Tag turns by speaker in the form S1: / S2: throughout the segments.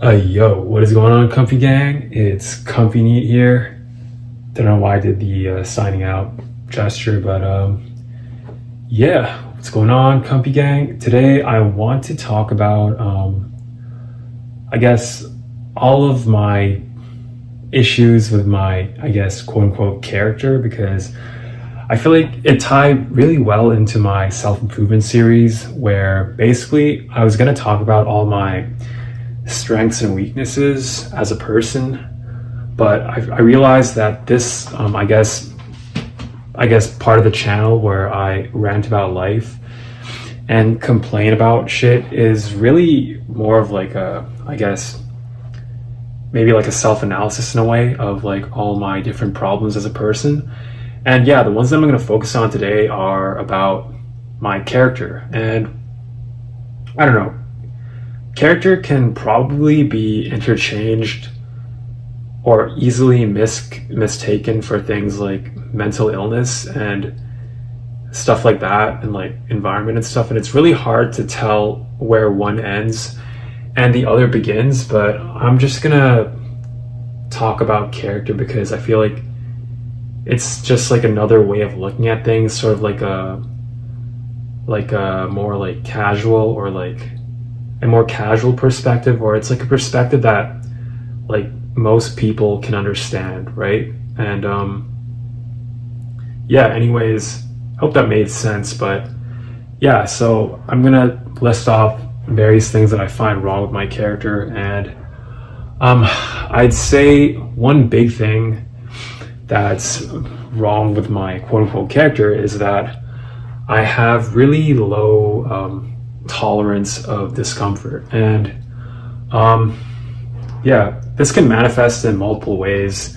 S1: Yo, what is going on, Comfy Gang? It's Comfy Neat here. Don't know why I did the signing out gesture, but yeah, what's going on, Comfy Gang? Today I want to talk about, I guess, all of my issues with my, I guess, quote unquote character, because I feel like it tied really well into my self improvement series, where basically I was going to talk about all my strengths and weaknesses as a person, but I realized that this, I guess part of the channel where I rant about life and complain about shit is really more of like a, I guess, maybe like a self-analysis in a way of like all my different problems as a person. And yeah, the ones that I'm going to focus on today are about my character. And I don't know, character can probably be interchanged or easily mistaken for things like mental illness and stuff like that, and like environment and stuff. And it's really hard to tell where one ends and the other begins. But I'm just gonna talk about character because I feel like it's just like another way of looking at things, sort of like a more like casual, or like a more casual perspective, or it's like a perspective that like most people can understand, right? And yeah, anyways, hope that made sense. But yeah, so I'm gonna list off various things that I find wrong with my character. And I'd say one big thing that's wrong with my quote unquote character is that I have really low tolerance of discomfort. And yeah, this can manifest in multiple ways,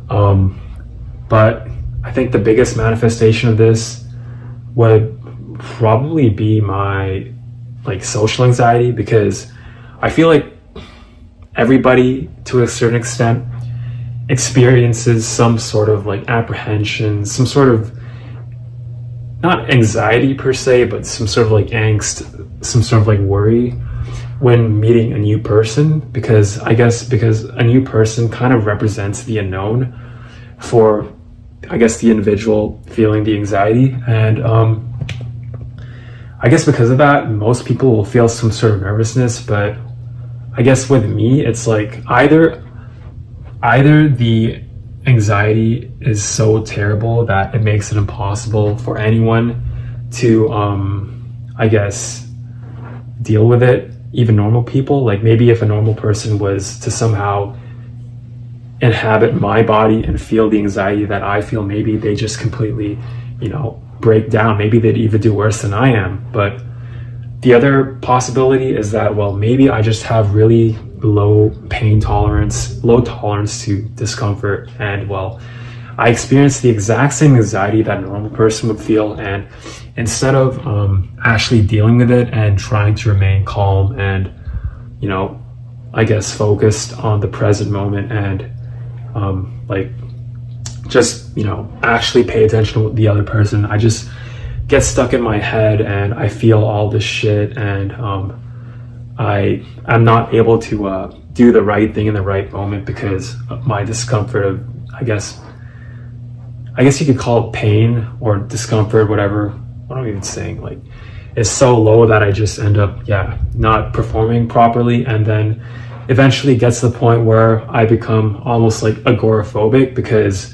S1: but I think the biggest manifestation of this would probably be my like social anxiety, because I feel like everybody to a certain extent experiences some sort of like apprehension, some sort of, not anxiety per se, but some sort of like angst, some sort of like worry when meeting a new person, because I guess because a new person kind of represents the unknown for, I guess, the individual feeling the anxiety. And I guess because of that, most people will feel some sort of nervousness. But I guess with me, it's like either the anxiety is so terrible that it makes it impossible for anyone to I guess deal with it, even normal people. Like maybe if a normal person was to somehow inhabit my body and feel the anxiety that I feel, maybe they just completely, break down. Maybe they'd even do worse than I am. But the other possibility is that, well, maybe I just have really low tolerance to discomfort. And well, I experience the exact same anxiety that a normal person would feel. And instead of actually dealing with it and trying to remain calm and, I guess focused on the present moment and actually pay attention to the other person, I just get stuck in my head and I feel all this shit. And I'm not able to do the right thing in the right moment because of my discomfort of, I guess you could call it pain or discomfort, whatever. What am I even saying? Like, it's so low that I just end up, not performing properly. And then eventually gets to the point where I become almost like agoraphobic, because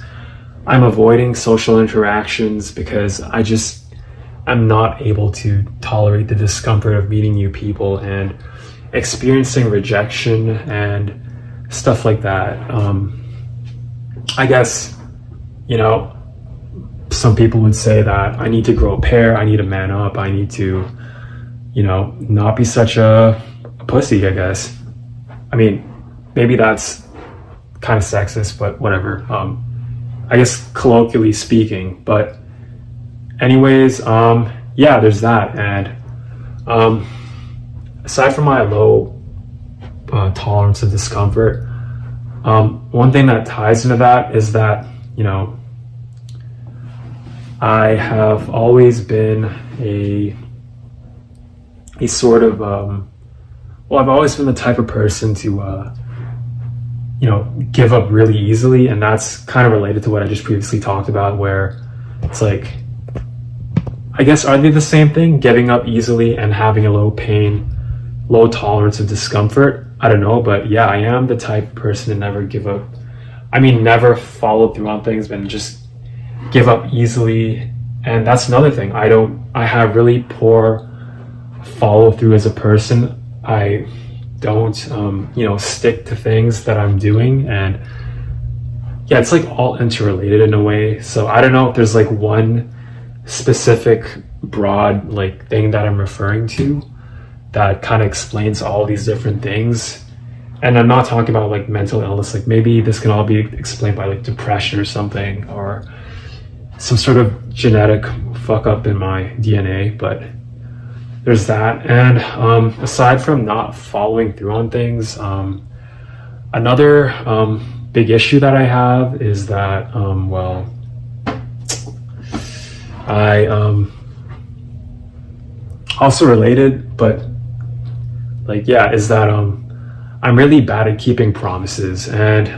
S1: I'm avoiding social interactions because I'm not able to tolerate the discomfort of meeting new people and experiencing rejection and stuff like that. I guess, some people would say that I need to grow a pair, I need to man up, I need to, not be such a pussy, I guess. I mean, maybe that's kind of sexist, but whatever. I guess colloquially speaking. But anyways, there's that. And aside from my low tolerance of discomfort, one thing that ties into that is that, I have always been a sort of well, I've always been the type of person to give up really easily, and that's kind of related to what I just previously talked about, where it's like, I guess, are they the same thing? Giving up easily and having a low pain, low tolerance of discomfort? I don't know, but yeah, I am the type of person to never give up. I mean, never follow through on things, but just give up easily. And that's another thing. I have really poor follow through as a person. I don't, stick to things that I'm doing. And yeah, it's like all interrelated in a way. So I don't know if there's like one specific broad like thing that I'm referring to that kind of explains all these different things. And I'm not talking about like mental illness. Like maybe this can all be explained by like depression or something, or some sort of genetic fuck up in my DNA. But there's that. And aside from not following through on things, another big issue that I have is that, I also related, but like, yeah, is that I'm really bad at keeping promises. And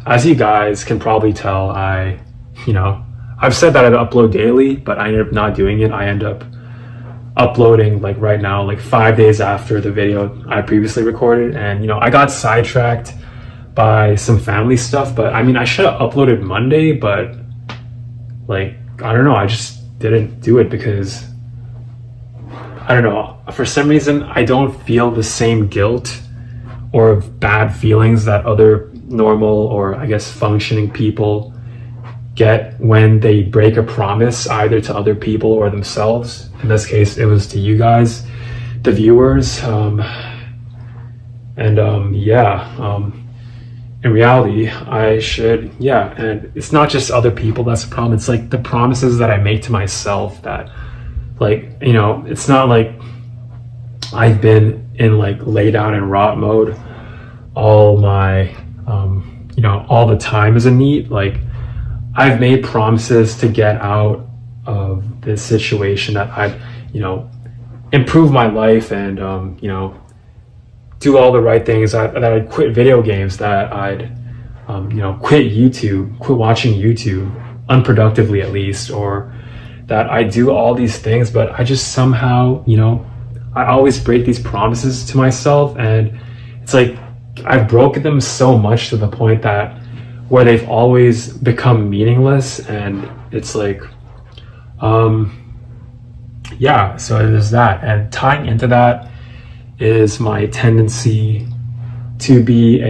S1: as you guys can probably tell, I've said that I'd upload daily, but I end up not doing it. I end up uploading like right now, like 5 days after the video I previously recorded. And I got sidetracked by some family stuff, but I mean, I should have uploaded Monday, but like, I don't know, I just didn't do it because I don't know, for some reason I don't feel the same guilt or bad feelings that other normal, or I guess functioning people get when they break a promise, either to other people or themselves. In this case, it was to you guys, the viewers. In reality, I should, and it's not just other people that's the problem. It's like the promises that I make to myself that, like, it's not like I've been in like lay down and rot mode all my, all the time as a NEET. Like, I've made promises to get out of this situation, that I'd, improve my life and, do all the right things, that I'd quit video games, that I'd, quit YouTube, quit watching YouTube unproductively at least, or that I do all these things, but I just somehow, I always break these promises to myself. And it's like, I've broken them so much to the point that where they've always become meaningless. And it's like, so there's that. And tying into that is my tendency to be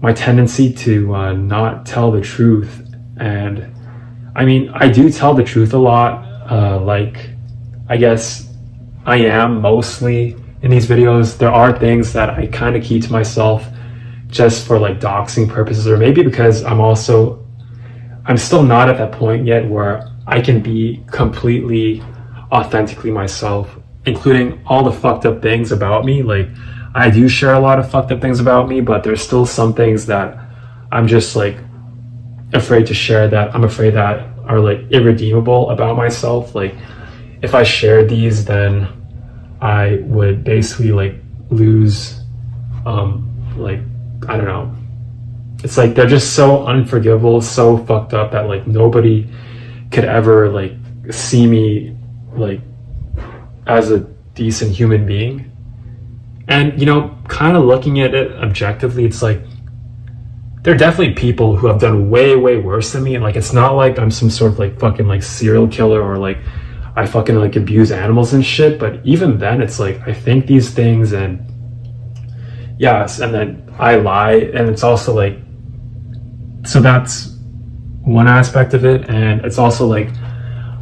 S1: my tendency to not tell the truth. And I mean, I do tell the truth a lot. Like, I guess I am mostly in these videos. There are things that I kind of keep to myself just for like doxing purposes, or maybe because I'm still not at that point yet where I can be completely authentically myself, including all the fucked up things about me. Like, I do share a lot of fucked up things about me, but there's still some things that I'm just like afraid to share, that I'm afraid that are like irredeemable about myself. Like, if I shared these, then I would basically like lose, like, I don't know. It's like, they're just so unforgivable, so fucked up that like nobody could ever like see me like as a decent human being. And kind of looking at it objectively, it's like, there are definitely people who have done way, way worse than me. And like, it's not like I'm some sort of like fucking like serial killer, or like I fucking like abuse animals and shit. But even then, it's like, I think these things, and yes, and then I lie. And it's also like, so that's one aspect of it. And it's also like,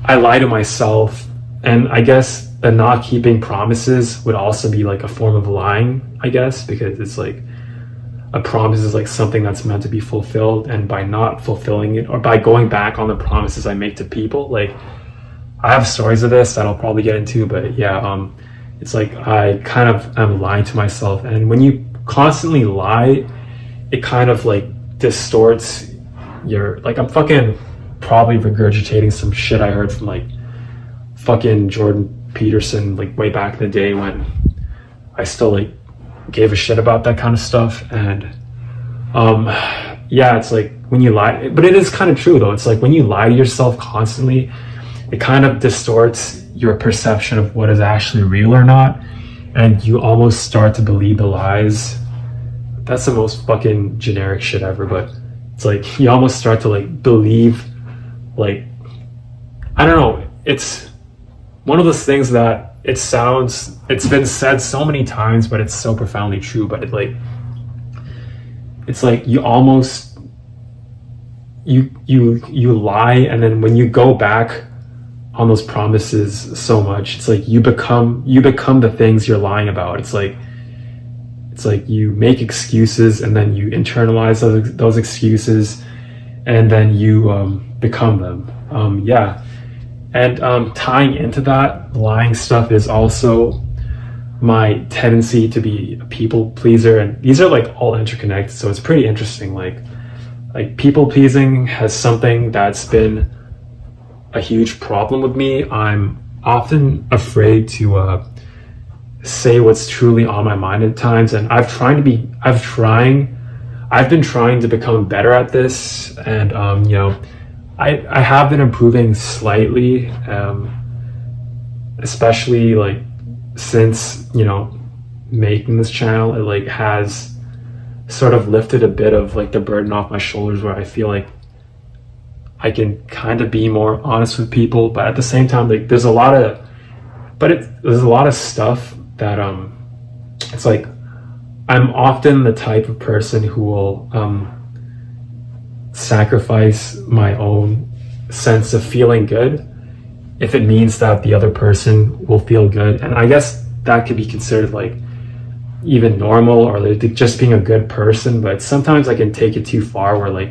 S1: I lie to myself. And I guess the not keeping promises would also be like a form of lying, I guess, because it's like, a promise is like something that's meant to be fulfilled, and by not fulfilling it, or by going back on the promises I make to people, like, I have stories of this that I'll probably get into, but it's like, I kind of am lying to myself. And when you constantly lie, it kind of like distorts your, like, I'm fucking probably regurgitating some shit I heard from like fucking Jordan Peterson, like way back in the day when I still like gave a shit about that kind of stuff. And yeah, it's like when you lie, but it is kind of true though. It's like when you lie to yourself constantly, it kind of distorts your perception of what is actually real or not, and you almost start to believe the lies. That's the most fucking generic shit ever, but it's like you almost start to like believe, like, I don't know, it's one of those things that it's been said so many times, but it's so profoundly true. But it's like you almost you lie, and then when you go back on those promises so much, it's like you become the things you're lying about. It's like you make excuses, and then you internalize those excuses, and then you become them. Yeah. And tying into that, lying stuff is also my tendency to be a people pleaser, and these are like all interconnected, so it's pretty interesting. Like people pleasing has something that's been a huge problem with me. I'm often afraid to say what's truly on my mind at times, and I've been trying to become better at this, and you know, I have been improving slightly, especially like since, you know, making this channel. It like has sort of lifted a bit of like the burden off my shoulders, where I feel like I can kind of be more honest with people, but at the same time, like there's a lot of stuff that it's like I'm often the type of person who will sacrifice my own sense of feeling good if it means that the other person will feel good. And I guess that could be considered like even normal, or like just being a good person. But sometimes I can take it too far, where like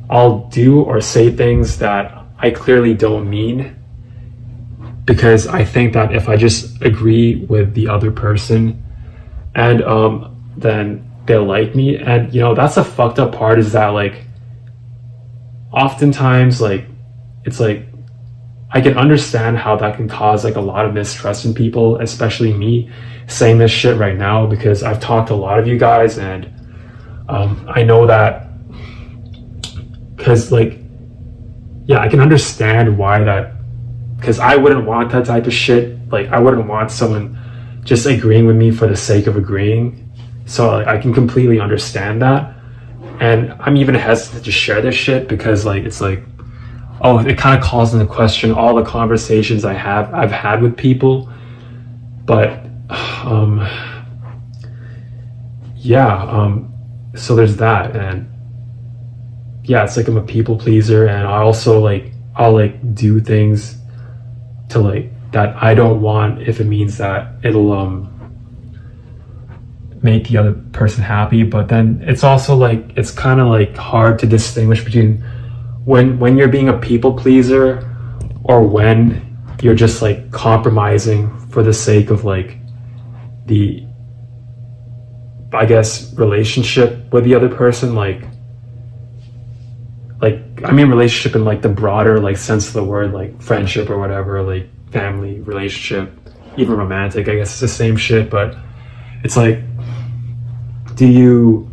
S1: I'll do or say things that I clearly don't mean, because I think that if I just agree with the other person, and then they'll like me. And you know, that's the fucked up part, is that like oftentimes, like, it's like I can understand how that can cause like a lot of mistrust in people, especially me saying this shit right now, because I've talked to a lot of you guys, and I know that, because like, yeah, I can understand why that, because I wouldn't want that type of shit. Like I wouldn't want someone just agreeing with me for the sake of agreeing. So like, I can completely understand that. And I'm even hesitant to share this shit, because like it's like, oh, it kind of calls into question all the conversations I've had with people. But yeah, so there's that. And yeah, it's like I'm a people pleaser, and I also like I'll like do things to like that I don't want if it means that it'll make the other person happy. But then it's also like it's kind of like hard to distinguish between when you're being a people pleaser, or when you're just like compromising for the sake of like the, I guess, relationship with the other person. Like I mean relationship in like the broader like sense of the word, like friendship or whatever, like family relationship, even romantic, I guess it's the same shit. But it's like, do you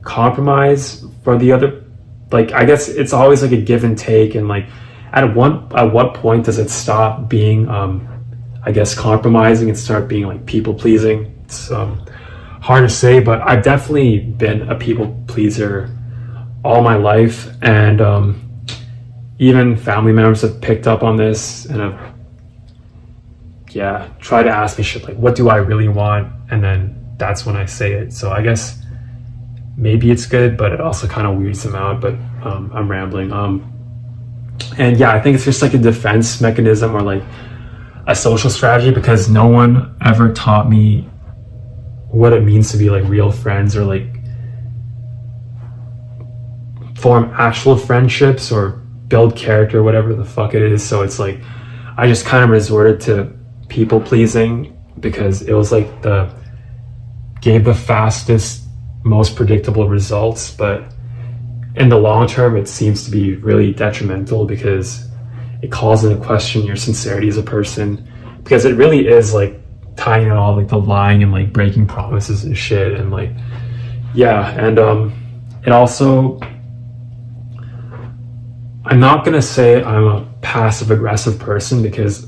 S1: compromise for the other? Like I guess it's always like a give and take, and like at what point does it stop being I guess compromising and start being like people pleasing? It's hard to say, but I've definitely been a people pleaser all my life, and even family members have picked up on this and have tried to ask me shit like, what do I really want? And then that's when I say it. So I guess maybe it's good, but it also kind of weirds them out. But I'm rambling. And yeah, I think it's just like a defense mechanism, or like a social strategy, because no one ever taught me what it means to be like real friends, or like form actual friendships, or build character, whatever the fuck it is. So it's like I just kind of resorted to people pleasing because it was like gave the fastest, most predictable results. But in the long term, it seems to be really detrimental, because it calls into question your sincerity as a person, because it really is like tying in all like the lying and like breaking promises and shit. And like, yeah. And it also, I'm not gonna say I'm a passive aggressive person, because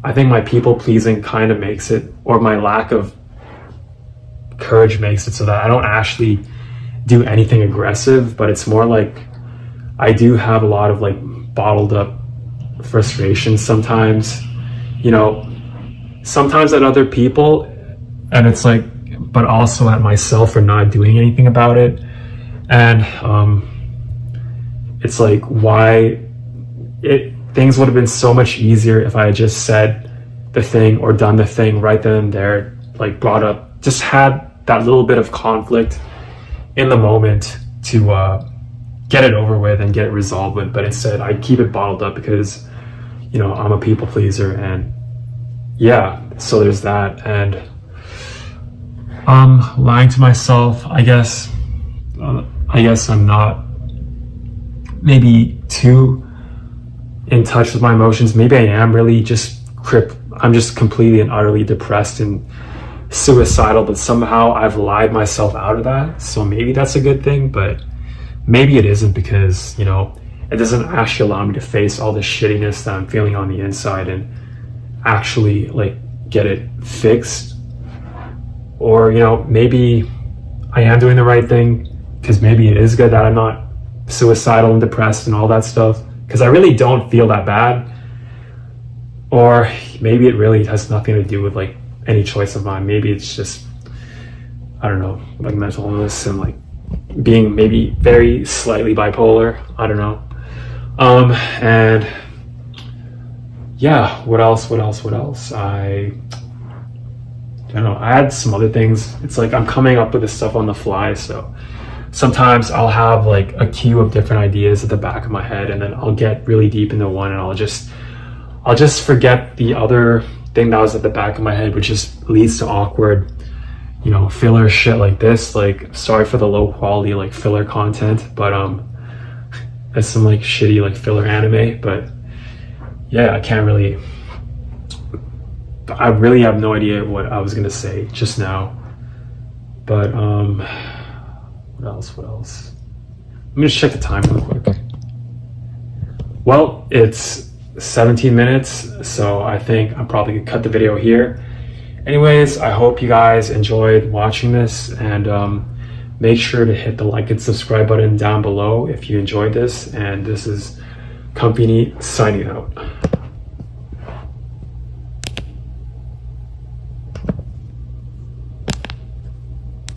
S1: I think my people pleasing kind of makes it, or my lack of courage makes it so that I don't actually do anything aggressive. But it's more like I do have a lot of like bottled up frustration sometimes, you know, sometimes at other people, and it's like, but also at myself for not doing anything about it. And it's like, why things would have been so much easier if I had just said the thing or done the thing right then and there, like brought up, just had that little bit of conflict in the moment to get it over with and get it resolved with. But instead I keep it bottled up because, you know, I'm a people pleaser. And yeah, so there's that. And lying to myself, I guess I'm not maybe too in touch with my emotions. Maybe I am really just I'm just completely and utterly depressed and suicidal, but somehow I've lied myself out of that. So maybe that's a good thing, but maybe it isn't, because, you know, it doesn't actually allow me to face all the shittiness that I'm feeling on the inside and actually like get it fixed. Or, you know, maybe I am doing the right thing, because maybe it is good that I'm not suicidal and depressed and all that stuff, because I really don't feel that bad. Or maybe it really has nothing to do with like any choice of mine. Maybe it's just, I don't know, like mental illness and like being maybe very slightly bipolar. I don't know. And yeah, what else? I don't know. I had some other things. It's like I'm coming up with this stuff on the fly. So sometimes I'll have like a queue of different ideas at the back of my head, and then I'll get really deep into one, and I'll just forget the other thing that was at the back of my head, which just leads to awkward, you know, filler shit like this. Like, sorry for the low quality like filler content, but that's some like shitty like filler anime. But yeah, I really have no idea what I was gonna say just now. But what else? Let me just check the time real quick. Well, it's 17 minutes, so I think I'm probably gonna cut the video here. Anyways, I hope you guys enjoyed watching this, and make sure to hit the like and subscribe button down below if you enjoyed this. And this is Company signing out.